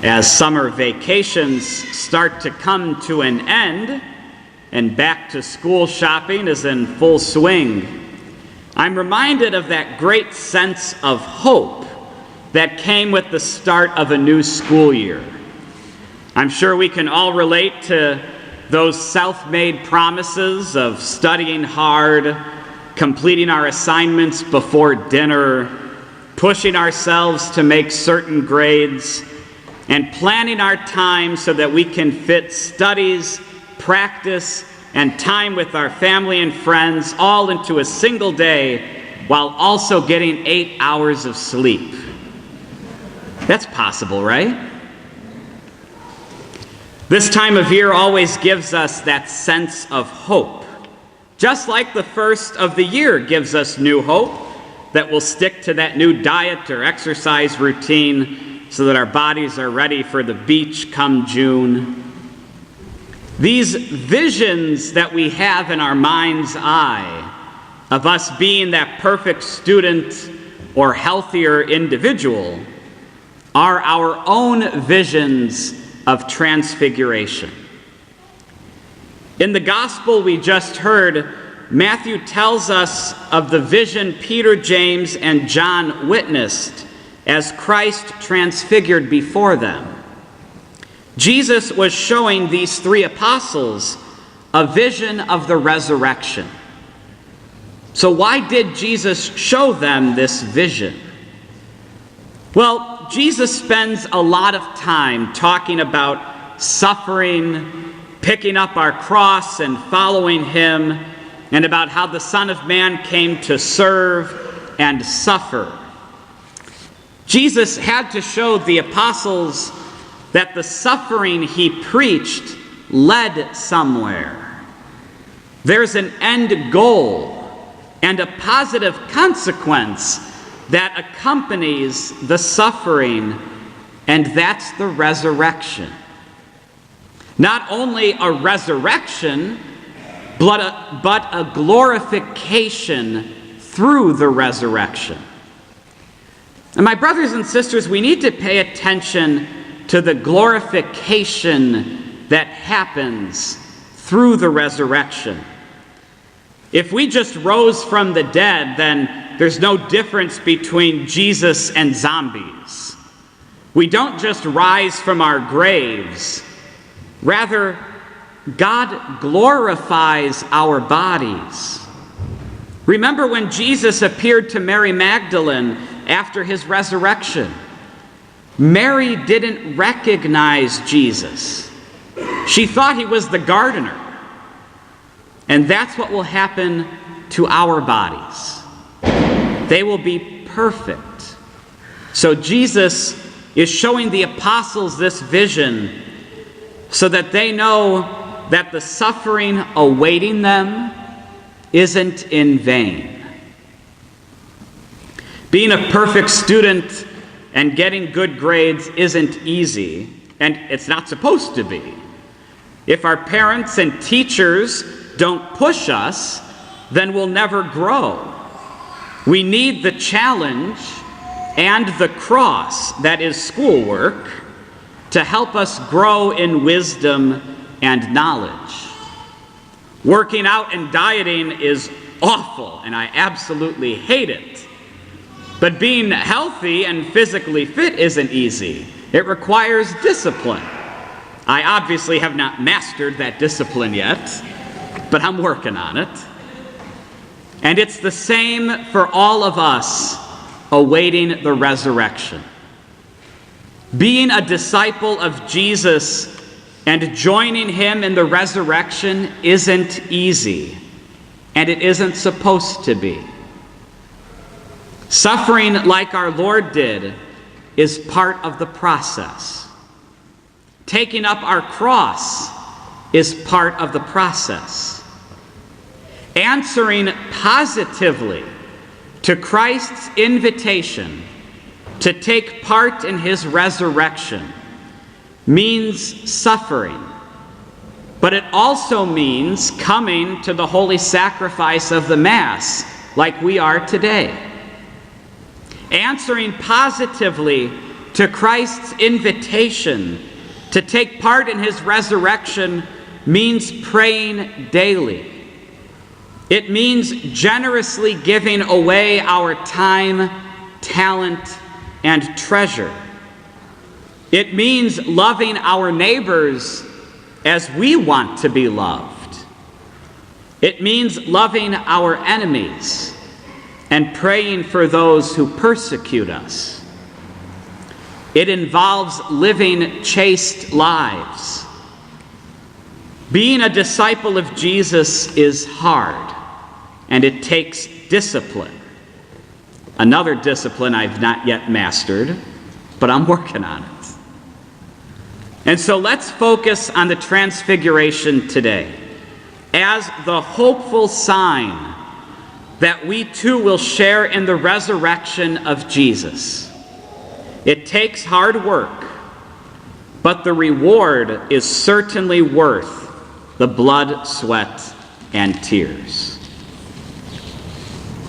As summer vacations start to come to an end and back to school shopping is in full swing, I'm reminded of that great sense of hope that came with the start of a new school year. I'm sure we can all relate to those self-made promises of studying hard, completing our assignments before dinner, pushing ourselves to make certain grades, and planning our time so that we can fit studies, practice, and time with our family and friends all into a single day while also getting 8 hours of sleep. That's possible, right? This time of year always gives us that sense of hope. Just like the first of the year gives us new hope that we'll stick to that new diet or exercise routine so that our bodies are ready for the beach come June. These visions that we have in our mind's eye of us being that perfect student or healthier individual are our own visions of transfiguration. In the gospel we just heard, Matthew tells us of the vision Peter, James, and John witnessed as Christ transfigured before them. Jesus was showing these three apostles a vision of the resurrection. So why did Jesus show them this vision? Well, Jesus spends a lot of time talking about suffering, picking up our cross and following him, and about how the Son of Man came to serve and suffer. Jesus had to show the apostles that the suffering he preached led somewhere. There's an end goal and a positive consequence that accompanies the suffering, and that's the resurrection. Not only a resurrection, but a glorification through the resurrection. And my brothers and sisters, we need to pay attention to the glorification that happens through the resurrection. If we just rose from the dead, then there's no difference between Jesus and zombies. We don't just rise from our graves. Rather, God glorifies our bodies. Remember when Jesus appeared to Mary Magdalene after his resurrection? Mary didn't recognize Jesus. She thought he was the gardener. And that's what will happen to our bodies. They will be perfect. So Jesus is showing the apostles this vision so that they know that the suffering awaiting them isn't in vain. Being a perfect student and getting good grades isn't easy, and it's not supposed to be. If our parents and teachers don't push us, then we'll never grow. We need the challenge and the cross, that is schoolwork, to help us grow in wisdom and knowledge. Working out and dieting is awful, and I absolutely hate it. But being healthy and physically fit isn't easy. It requires discipline. I obviously have not mastered that discipline yet, but I'm working on it. And it's the same for all of us awaiting the resurrection. Being a disciple of Jesus and joining him in the resurrection isn't easy, and it isn't supposed to be. Suffering like our Lord did is part of the process. Taking up our cross is part of the process. Answering positively to Christ's invitation to take part in his resurrection means suffering, but it also means coming to the holy sacrifice of the Mass like we are today. Answering positively to Christ's invitation to take part in his resurrection means praying daily. It means generously giving away our time, talent, and treasure. It means loving our neighbors as we want to be loved. It means loving our enemies and praying for those who persecute us. It involves living chaste lives. Being a disciple of Jesus is hard, and it takes discipline. Another discipline I've not yet mastered, but I'm working on it. And so let's focus on the Transfiguration today as the hopeful sign that we too will share in the resurrection of Jesus. It takes hard work, but the reward is certainly worth the blood, sweat, and tears.